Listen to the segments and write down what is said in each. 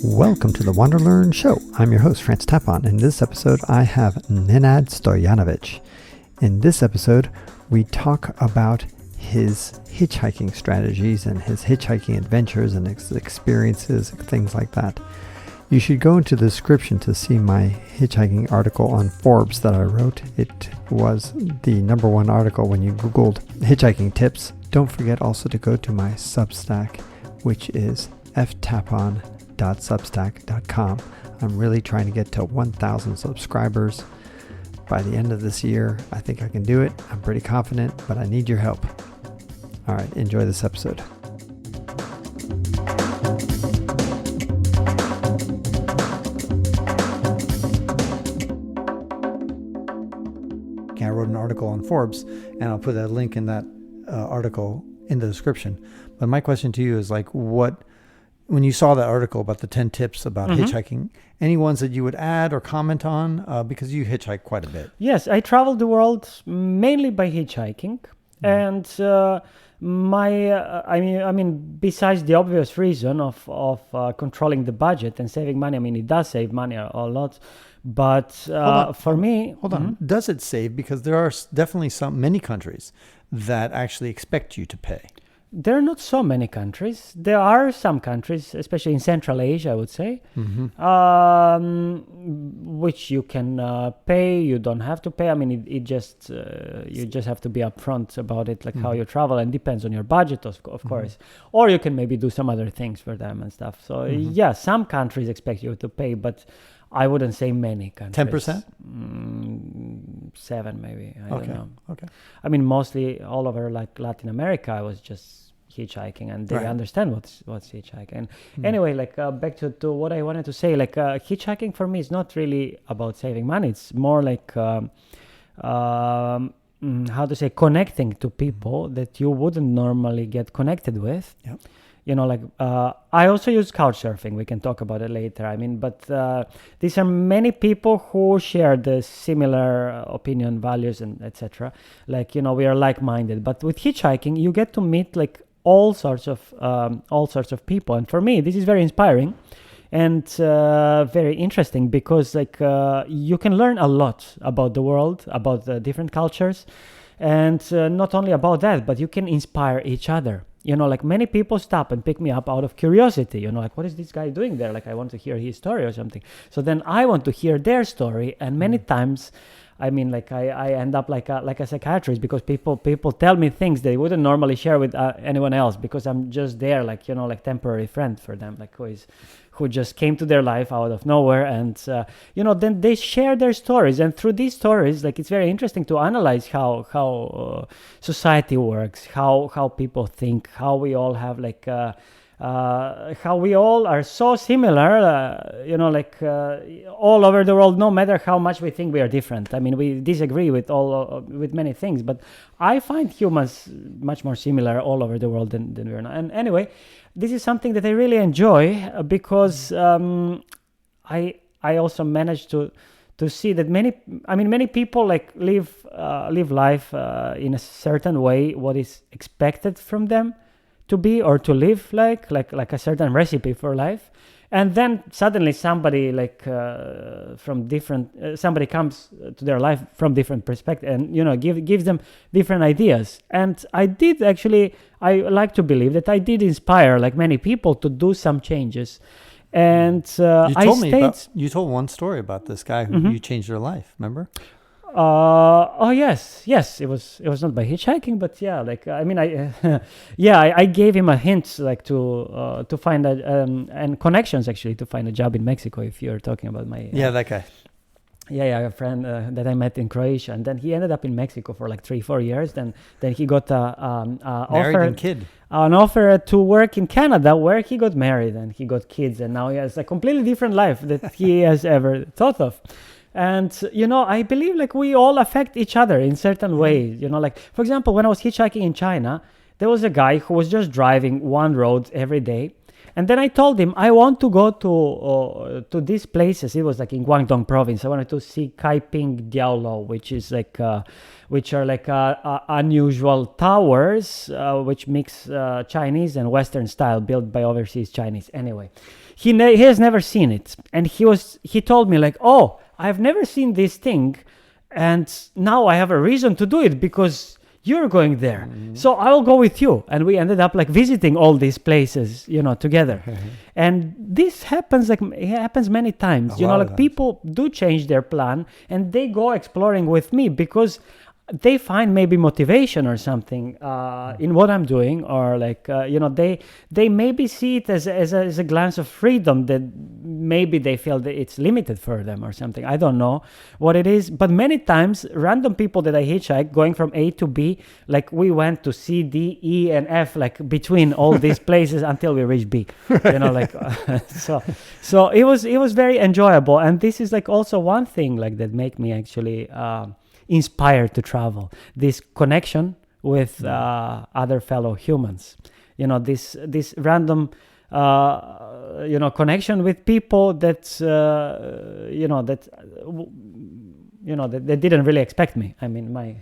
Welcome to the WanderLearn show. I'm your host, Tapon. In this episode, I have Nenad Stojanovic. In this episode, we talk about his hitchhiking strategies and his hitchhiking adventures and experiences, things like that. You should go into the description to see my hitchhiking article on Forbes that I wrote. It was the number one article when you Googled hitchhiking tips. Don't forget also to go to my Substack, which is ftapon.substack.com. I'm really trying to get to 1,000 subscribers by the end of this year. I think I can do it. I'm pretty confident, but I need your help. All right, enjoy this episode. I wrote an article on Forbes, and I'll put a link in that article in the description. But my question to you is when you saw that article about the 10 tips about hitchhiking, any ones that you would add or comment on? Because you hitchhike quite a bit. Yes, I traveled the world mainly by hitchhiking. And besides the obvious reason of controlling the budget and saving money, it does save money a lot. But for me... Hold on. Does it save? Because there are definitely many countries that actually expect you to pay. There are not so many countries. There are some countries, especially in Central Asia, I would say, which you can pay. You don't have to pay. You just have to be upfront about it, how you travel, and depends on your budget, of course. Or you can maybe do some other things for them and stuff. So yeah, some countries expect you to pay, but I wouldn't say many countries. 10%? 7 maybe. I don't know. Okay. Mostly all over Latin America, I was just hitchhiking, and they understand what's hitchhiking. Anyway, back to what I wanted to say. Hitchhiking for me is not really about saving money. It's more connecting to people that you wouldn't normally get connected with. Yep. I also use couch surfing. We can talk about it later. But these are many people who share the similar opinion, values, and etc. We are like-minded. But with hitchhiking, you get to meet all sorts of people. And for me, this is very inspiring and very interesting because you can learn a lot about the world, about the different cultures, and not only about that, but you can inspire each other. Many people stop and pick me up out of curiosity, what is this guy doing there? I want to hear his story or something. So then I want to hear their story. And many times, I end up like a psychiatrist because people tell me things they wouldn't normally share with anyone else because I'm just there, temporary friend for them, who just came to their life out of nowhere. And, then they share their stories. And through these stories, it's very interesting to analyze how society works, how people think, how we all have how we all are so similar, all over the world, no matter how much we think we are different. We disagree with many things, but I find humans much more similar all over the world than we are now. And anyway, this is something that I really enjoy because I also managed to see that many people live life in a certain way, what is expected from them to be or to live like a certain recipe for life, and then suddenly somebody somebody comes to their life from different perspective and gives them different ideas. And I like to believe that I did inspire many people to do some changes. And you told one story about this guy who you changed their life, remember? Yes, it was not by hitchhiking, but I gave him a hint to find and connections actually to find a job in Mexico, if you're talking about my that guy. A friend that I met in Croatia, and then he ended up in Mexico for 3-4 years. Then he got married and kid. An offer to work in Canada, where he got married and he got kids, and now he has a completely different life that he has ever thought of. And, I believe we all affect each other in certain ways, for example, when I was hitchhiking in China, there was a guy who was just driving one road every day. And then I told him I want to go to these places. It was like in Guangdong province. I wanted to see Kaiping Diaolo, which is like which are like unusual towers which mix Chinese and Western style, built by overseas Chinese. Anyway, he has never seen it, and he told me like, oh, I've never seen this thing, and now I have a reason to do it because you're going there, so I'll go with you. And we ended up like visiting all these places, together. And this happens it happens many times, people do change their plan and they go exploring with me because they find maybe motivation or something in what I'm doing, or like they maybe see it as a glance of freedom that maybe they feel that it's limited for them or something. I don't know what it is, but many times random people that I hitchhike going from A to B, like we went to C, D, E, and F, like between all these places until we reached B. So it was very enjoyable, and this is like also one thing like that make me actually inspired to travel, this connection with other fellow humans, this random connection with people that that didn't really expect me. I mean, my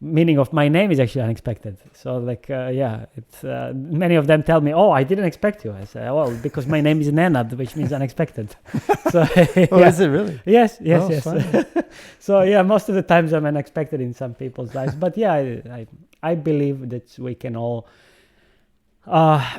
meaning of my name is actually unexpected. So like it's many of them tell me, oh, I didn't expect you. I say, well, because my name is Nenad, which means unexpected. So oh, is it really? Yes. Funny. So yeah, most of the times I'm unexpected in some people's lives, but yeah, I believe that we can all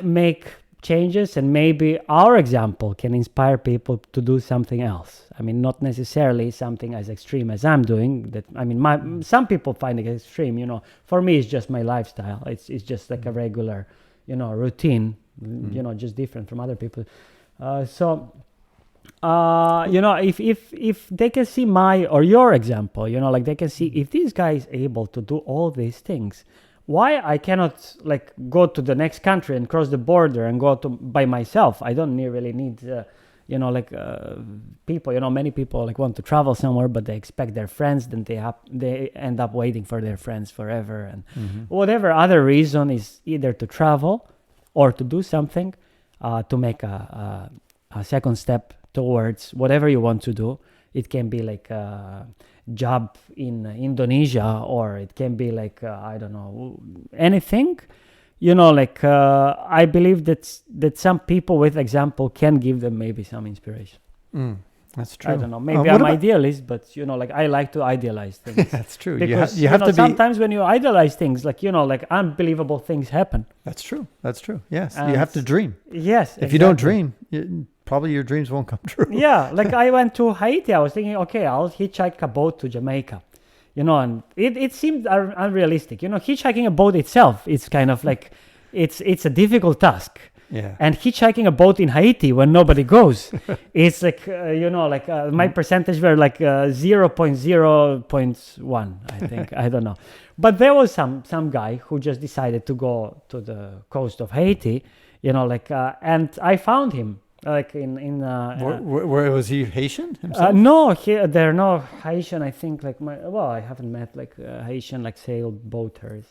make changes, and maybe our example can inspire people to do something else. I mean, not necessarily something as extreme as I'm doing. That, I mean, some people find it extreme. For me, it's just my lifestyle. It's just like a regular, routine. Just different from other people. If they can see my or your example, like they can see if this guy is able to do all these things, why I cannot like go to the next country and cross the border and go to by myself? I don't really need, people. Many people like want to travel somewhere, but they expect their friends. Then they end up waiting for their friends forever, and whatever other reason is either to travel or to do something, to make a second step towards whatever you want to do. It can be like a job in Indonesia, or it can be like I don't know, anything. I believe that some people with example can give them maybe some inspiration. That's true. I don't know. Maybe I'm idealist, but I like to idealize things. That's true. Because you have to sometimes when you idealize things, like unbelievable things happen. That's true. Yes, you have to dream. Yes. If you don't dream, probably your dreams won't come true. Yeah, like I went to Haiti. I was thinking, okay, I'll hitchhike a boat to Jamaica. And it seemed unrealistic. Hitchhiking a boat itself, it's kind of like it's a difficult task. Yeah. And hitchhiking a boat in Haiti when nobody goes, it's like my percentage were like 0.0.1, I think. I don't know. But there was some guy who just decided to go to the coast of Haiti, and I found him. Like where was he Haitian himself? No, they're no Haitian. I think I haven't met like Haitian like sailboaters.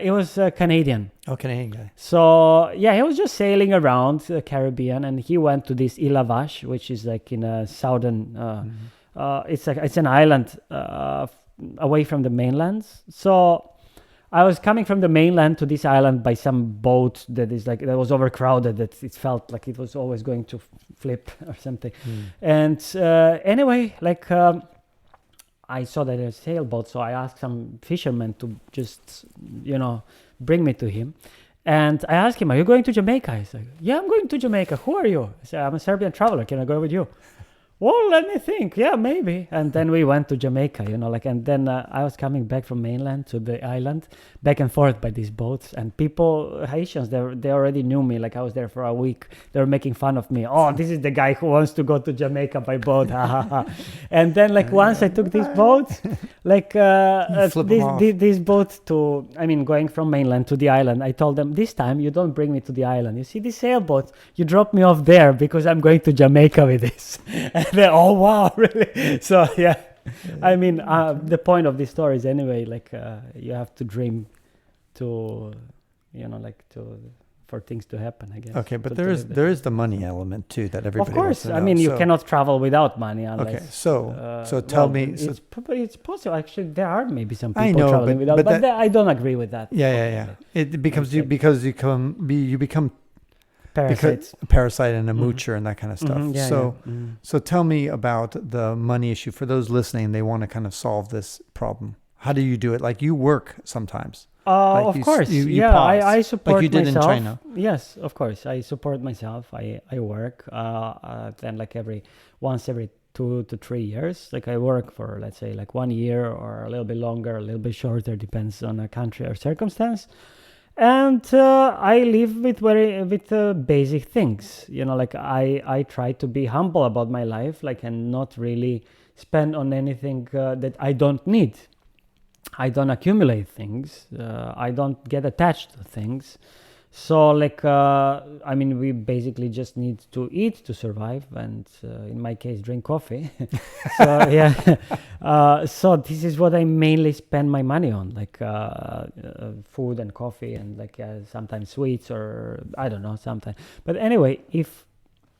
It was Canadian. Oh, Canadian guy. So yeah, he was just sailing around the Caribbean, and he went to this Île Vache, which is like in a southern. It's an island away from the mainland. So I was coming from the mainland to this island by some boat that was overcrowded, that it felt like it was always going to flip or something. And anyway, I saw that there's a sailboat, so I asked some fishermen to just, bring me to him. And I asked him, are you going to Jamaica? He's like, yeah, I'm going to Jamaica. Who are you? I said, I'm a Serbian traveler. Can I go with you? Well, let me think. Yeah, maybe. And then we went to Jamaica, and then I was coming back from mainland to the island, back and forth by these boats. And people, Haitians, they already knew me. Like I was there for a week. They were making fun of me. Oh, this is the guy who wants to go to Jamaica by boat. And then once I took this boat, this boat going from mainland to the island, I told them, this time you don't bring me to the island. You see this sailboat, you drop me off there because I'm going to Jamaica with this. And then, oh wow, really? So yeah. The point of this story is anyway, you have to dream to, to for things to happen, I guess. Okay, but there is the money element too that everybody Of course, wants to know. I mean, you cannot travel without money unless... Okay, so tell me... It's possible. Actually, there are maybe some people I know, traveling without, but I don't agree with that. Yeah. It becomes you become Parasites. a parasite and a moocher and that kind of stuff. So tell me about the money issue. For those listening, they want to kind of solve this problem. How do you do it? Like you work sometimes. Of course. You I pause, support like you did myself. in China. Yes, of course. I support myself. I work. Then like once every 2 to 3 years. Like I work for, let's say, like 1 year or a little bit longer, a little bit shorter, depends on a country or circumstance. And I live with basic things. Like I try to be humble about my life, like, and not really spend on anything that I don't need. I don't accumulate things. I don't get attached to things. So like, I mean, we basically just need to eat to survive. And in my case, drink coffee. So yeah. So this is what I mainly spend my money on, like food and coffee and like sometimes sweets or I don't know, sometimes. But anyway,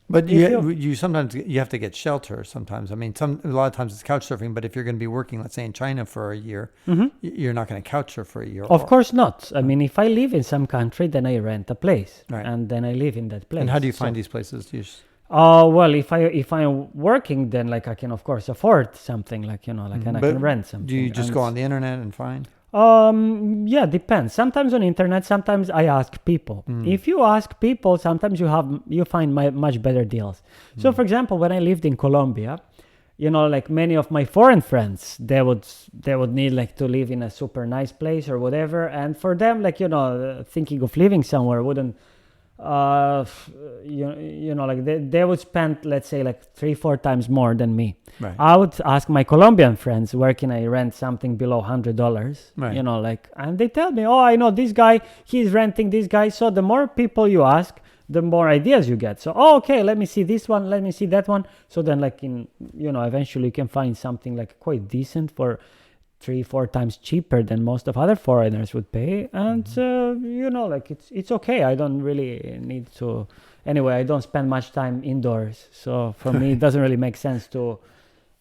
But you sometimes you have to get shelter. Sometimes, I mean, a lot of times it's couch surfing. But if you're going to be working, let's say in China for a year, you're not going to couch surf for a year. Of course not. I mean, if I live in some country, then I rent a place, right, and then I live in that place. And how do you find these places? Well, if I'm working, then like I can of course afford something, like and I can rent something. Do you just go on the internet and find? Yeah, depends. Sometimes on internet, sometimes I ask people. If you ask people, sometimes you find much better deals. So for example, when I lived in Colombia, like many of my foreign friends, they would need like to live in a super nice place or whatever. And for them, like, thinking of living somewhere wouldn't, like they would spend, let's say, like 3-4 times more than me. Right. I would ask my Colombian friends, where can I rent something below $100? Right. And they tell me, oh, I know this guy, he's renting this guy. So the more people you ask, the more ideas you get. So, okay, let me see this one, let me see that one. So then like eventually you can find something like quite decent for 3-4 times cheaper than most of other foreigners would pay. And like it's okay. I don't really need to, anyway, I don't spend much time indoors, so for me it doesn't really make sense to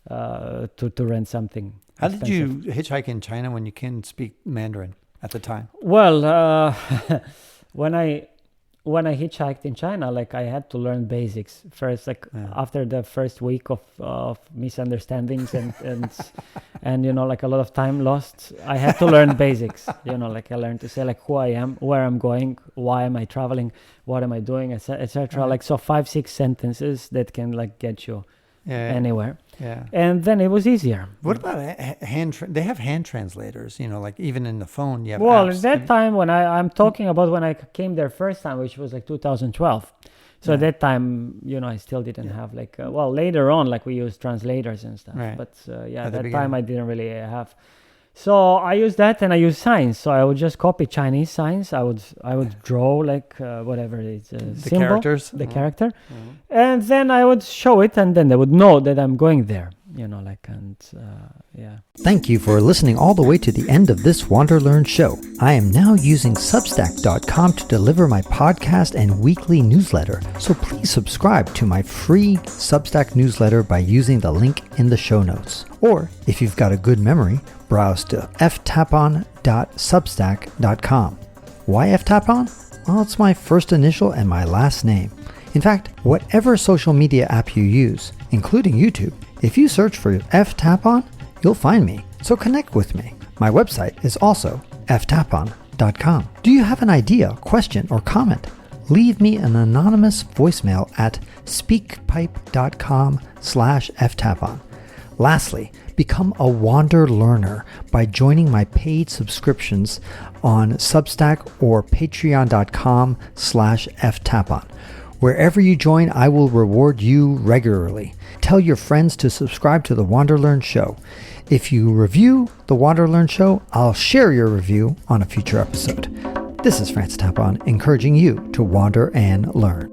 rent something expensive. Did you hitchhike in China when you couldn't speak Mandarin at the time? Well, when I hitchhiked in China, like I had to learn basics first, like after the first week of misunderstandings and like a lot of time lost, I had to learn basics. Like I learned to say like who I am, where I'm going, why am I traveling, what am I doing, etc. Like so 5-6 sentences that can like get you anywhere. Yeah. And then it was easier. What about they have hand translators, like even in the phone you have Well, apps. at that time when I'm talking about when I came there first time, which was like 2012. So at that time, I still didn't have like, later on, like we used translators and stuff. Right. But at that time I didn't really have. So I used that and I used signs. So I would just copy Chinese signs. I would draw like whatever it's the symbol, characters, the character, and then I would show it, and then they would know that I'm going there. Thank you for listening all the way to the end of this WanderLearn show. I am now using Substack.com to deliver my podcast and weekly newsletter, so please subscribe to my free Substack newsletter by using the link in the show notes. Or, if you've got a good memory, browse to ftapon.substack.com. Why ftapon? Well, it's my first initial and my last name. In fact, whatever social media app you use, including YouTube, if you search for ftapon, you'll find me. So connect with me. My website is also ftapon.com. Do you have an idea, question, or comment? Leave me an anonymous voicemail at speakpipe.com/ftapon. Lastly, become a WanderLearner by joining my paid subscriptions on Substack or patreon.com/ftapon. Wherever you join, I will reward you regularly. Tell your friends to subscribe to the WanderLearn show. If you review the WanderLearn show, I'll share your review on a future episode. This is Francis Tapon, encouraging you to wander and learn.